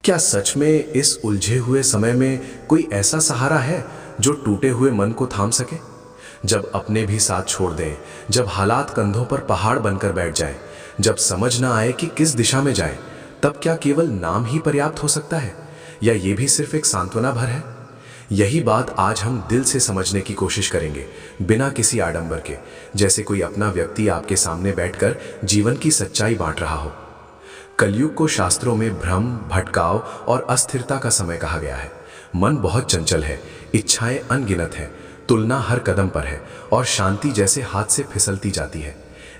क्या सच में इस उलझे हुए समय में कोई ऐसा सहारा है जो टूटे हुए मन को थाम सके? जब अपने भी साथ छोड़ दें, जब हालात कंधों पर पहाड़ बनकर बैठ जाएं, जब समझ ना आए कि किस दिशा में जाएं, तब क्या केवल नाम ही पर्याप्त हो सकता है, या ये भी सिर्फ एक सांत्वना भर है? यही बात आज हम दिल से समझने की कोशिश करेंगे, बिना किसी आडंबर के, जैसे कोई अपना व्यक्ति आपके सामने बैठकर जीवन की सच्चाई बांट रहा हो। कलयुग को शास्त्रों में भ्रम, भटकाव और अस्थिरता का समय कहा गया है। मन बहुत चंचल है, इच्छाएं अनगिनत हैं, तुलना हर कदम पर है और शांति जैसे हाथ से फिसलती जाती है।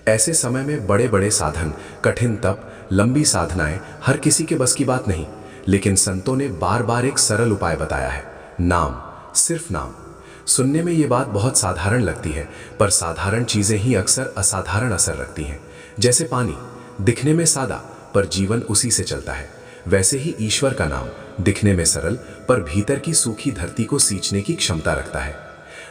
ऐसे समय में बड़े बड़े साधन, कठिन तप, लंबी साधनाएं हर किसी के बस की बात नहीं, लेकिन संतों ने बार बार एक सरल उपाय बताया है, नाम, सिर्फ नाम। सुनने में ये बात बहुत साधारण लगती है, पर साधारण चीजें ही अक्सर असाधारण असर रखती हैं। जैसे पानी, दिखने में सादा पर जीवन उसी से चलता है, वैसे ही ईश्वर का नाम दिखने में सरल पर भीतर की सूखी धरती को सींचने की क्षमता रखता है।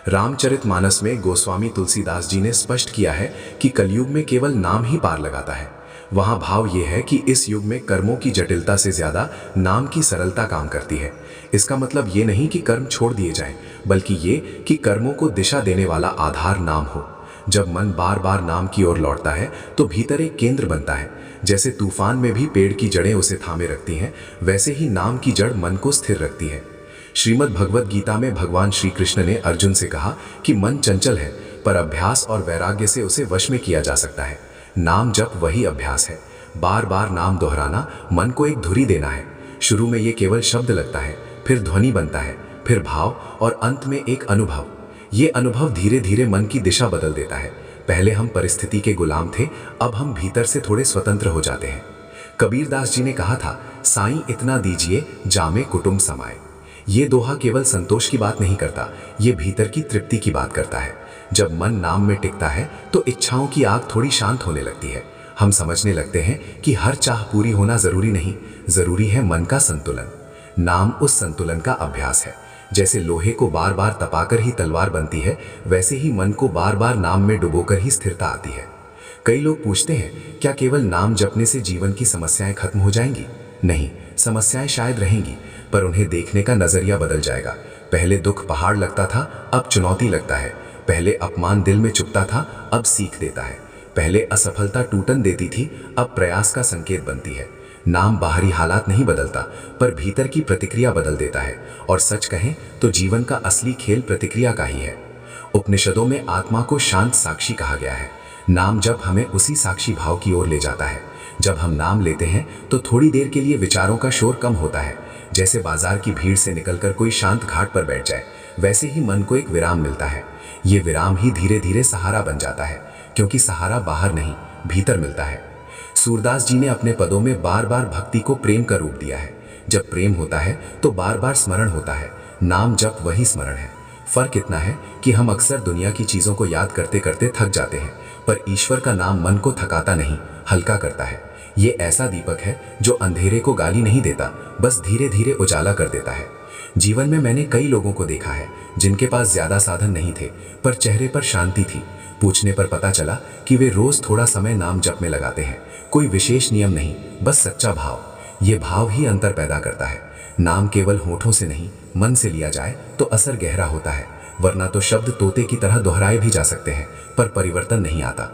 रामचरितमानस में गोस्वामी तुलसीदास जी ने स्पष्ट किया है कि कलयुग में केवल नाम ही पार लगाता है। वहां भाव यह है कि इस युग में कर्मों की जटिलता से ज्यादा नाम की सरलता काम करती है। इसका मतलब ये नहीं कि कर्म छोड़ दिए जाएं, बल्कि ये कि कर्मों को दिशा देने वाला आधार नाम हो। जब मन बार बार नाम की ओर लौटता है तो भीतर एक केंद्र बनता है। जैसे तूफान में भी पेड़ की जड़ें उसे थामे रखती हैं, वैसे ही नाम की जड़ मन को स्थिर रखती है। श्रीमद् भगवद गीता में भगवान श्री कृष्ण ने अर्जुन से कहा कि मन चंचल है, पर अभ्यास और वैराग्य से उसे वश में किया जा सकता है। नाम जप वही अभ्यास है। बार बार नाम दोहराना मन को एक धुरी देना है। शुरू में ये केवल शब्द लगता है, फिर ध्वनि बनता है, फिर भाव और अंत में एक अनुभव। ये अनुभव धीरे धीरे मन की दिशा बदल देता है। पहले हम परिस्थिति के गुलाम थे, अब हम भीतर से थोड़े स्वतंत्र हो जाते हैं। कबीरदास जी ने कहा था, साईं इतना दीजिए जामे कुटुंब समाए। ये दोहा केवल संतोष की बात नहीं करता, ये भीतर की तृप्ति की बात करता है। जब मन नाम में टिकता है तो इच्छाओं की आग थोड़ी शांत होने लगती है। हम समझने लगते हैं कि हर चाह पूरी होना जरूरी नहीं, जरूरी है मन का संतुलन। नाम उस संतुलन का अभ्यास है। जैसे लोहे को बार बार तपाकर ही तलवार बनती है, वैसे ही मन को बार बार नाम में डुबोकर ही स्थिरता आती है। कई लोग पूछते हैं, क्या केवल नाम जपने से जीवन की समस्याएं खत्म हो जाएंगी? नहीं, समस्याएं शायद रहेंगी, पर उन्हें देखने का नजरिया बदल जाएगा। पहले दुख पहाड़ लगता था, अब चुनौती लगता है। पहले अपमान दिल में चुभता था, अब सीख देता है। पहले असफलता टूटन देती थी, अब प्रयास का संकेत बनती है। नाम बाहरी हालात नहीं बदलता, पर भीतर की प्रतिक्रिया बदल देता है। और सच कहें तो जीवन का असली खेल प्रतिक्रिया का ही है। उपनिषदों में आत्मा को शांत साक्षी कहा गया है। नाम जब हमें उसी साक्षी भाव की ओर ले जाता है। जब हम नाम लेते हैं तो थोड़ी देर के लिए विचारों का शोर कम होता है। जैसे बाजार की भीड़ से निकलकर कोई शांत घाट पर बैठ जाए, वैसे ही मन को एक विराम मिलता है। ये विराम ही धीरे धीरे सहारा बन जाता है, क्योंकि सहारा बाहर नहीं, भीतर मिलता है। सूरदास जी ने अपने पदों में बार बार भक्ति को प्रेम का रूप दिया है। जब प्रेम होता है तो बार बार स्मरण होता है। नाम जप वही स्मरण है। फर्क इतना है कि हम अक्सर दुनिया की चीजों को याद करते करते थक जाते हैं, पर ईश्वर का नाम मन को थकाता नहीं, हल्का करता है। ये ऐसा दीपक है जो अंधेरे को गाली नहीं देता, बस धीरे धीरे उजाला कर देता है। जीवन में मैंने कई लोगों को देखा है जिनके पास ज्यादा साधन नहीं थे, पर चेहरे पर शांति थी। पूछने पर पता चला कि वे रोज थोड़ा समय नाम जप में लगाते हैं। कोई विशेष नियम नहीं, बस सच्चा भाव। ये भाव ही अंतर पैदा करता है। नाम केवल होठों से नहीं, मन से लिया जाए तो असर गहरा होता है, वरना तो शब्द तोते की तरह दोहराए भी जा सकते हैं, पर परिवर्तन नहीं आता।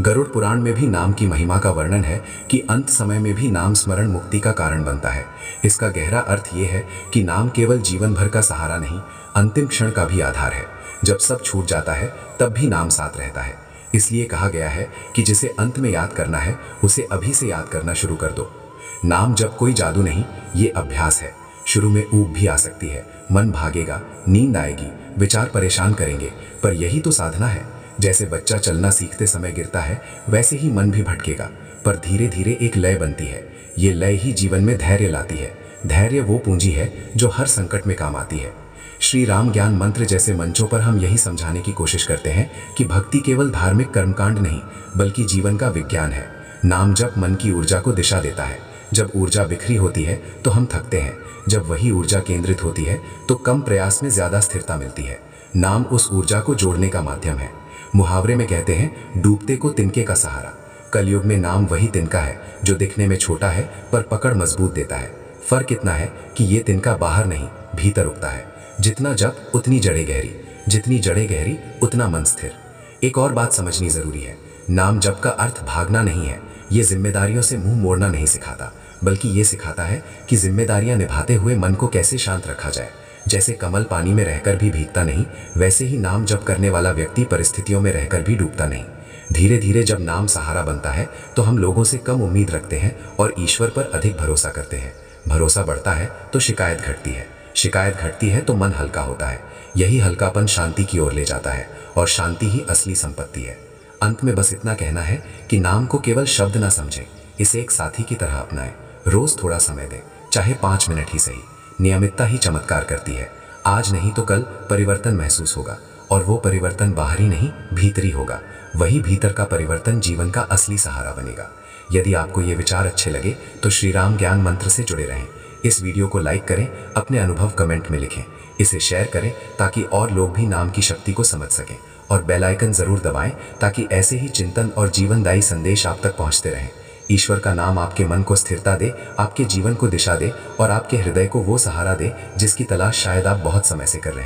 गरुड़ पुराण में भी नाम की महिमा का वर्णन है कि अंत समय में भी नाम स्मरण मुक्ति का कारण बनता है। इसका गहरा अर्थ ये है कि नाम केवल जीवन भर का सहारा नहीं, अंतिम क्षण का भी आधार है। जब सब छूट जाता है तब भी नाम साथ रहता है। इसलिए कहा गया है कि जिसे अंत में याद करना है उसे अभी से याद करना शुरू कर दो। नाम जब कोई जादू नहीं, ये अभ्यास है। शुरू में ऊब भी आ सकती है, मन भागेगा, नींद आएगी, विचार परेशान करेंगे, पर यही तो साधना है। जैसे बच्चा चलना सीखते समय गिरता है, वैसे ही मन भी भटकेगा, पर धीरे धीरे एक लय बनती है। ये लय ही जीवन में धैर्य लाती है। धैर्य वो पूंजी है जो हर संकट में काम आती है। श्री राम ज्ञान मंत्र जैसे मंचों पर हम यही समझाने की कोशिश करते हैं कि भक्ति केवल धार्मिक कर्मकांड नहीं, बल्कि जीवन का विज्ञान है। नाम जप मन की ऊर्जा को दिशा देता है। जब ऊर्जा बिखरी होती है तो हम थकते हैं, जब वही ऊर्जा केंद्रित होती है तो कम प्रयास में ज्यादा स्थिरता मिलती है। नाम उस ऊर्जा को जोड़ने का माध्यम है। मुहावरे में कहते हैं, डूबते को तिनके का सहारा। कलयुग में नाम वही तिनका है जो दिखने में छोटा है पर पकड़ मजबूत देता है। फर्क इतना है कि ये तिनका बाहर नहीं भीतर उगता है। जितना जप उतनी जड़ें गहरी, जितनी जड़ें गहरी उतना मन स्थिर। एक और बात समझनी जरूरी है, नाम जप का अर्थ भागना नहीं है। ये जिम्मेदारियों से मुंह मोड़ना नहीं सिखाता, बल्कि ये सिखाता है कि जिम्मेदारियां निभाते हुए मन को कैसे शांत रखा जाए। जैसे कमल पानी में रहकर भी भीगता नहीं, वैसे ही नाम जप करने वाला व्यक्ति परिस्थितियों में रहकर भी डूबता नहीं। धीरे धीरे जब नाम सहारा बनता है तो हम लोगों से कम उम्मीद रखते हैं और ईश्वर पर अधिक भरोसा करते हैं। भरोसा बढ़ता है तो शिकायत घटती है, शिकायत घटती है तो मन हल्का होता है। यही हल्कापन शांति की ओर ले जाता है और शांति ही असली संपत्ति है। अंत में बस इतना कहना है कि नाम को केवल शब्द ना समझें, इसे एक साथी की तरह अपनाएं। रोज थोड़ा समय दें, चाहे 5 मिनट ही सही। नियमितता ही चमत्कार करती है। आज नहीं तो कल परिवर्तन महसूस होगा, और वो परिवर्तन बाहरी नहीं भीतरी होगा। वही भीतर का परिवर्तन जीवन का असली सहारा बनेगा। यदि आपको ये विचार अच्छे लगे तो श्री राम ज्ञान मंत्र से जुड़े रहें। इस वीडियो को लाइक करें, अपने अनुभव कमेंट में लिखें, इसे शेयर करें ताकि और लोग भी नाम की शक्ति को समझ सकें, और बेल आइकन जरूर दबाएं ताकि ऐसे ही चिंतन और जीवनदायी संदेश आप तक पहुंचते रहें। ईश्वर का नाम आपके मन को स्थिरता दे, आपके जीवन को दिशा दे और आपके हृदय को वो सहारा दे जिसकी तलाश शायद आप बहुत समय से कर रहे हैं।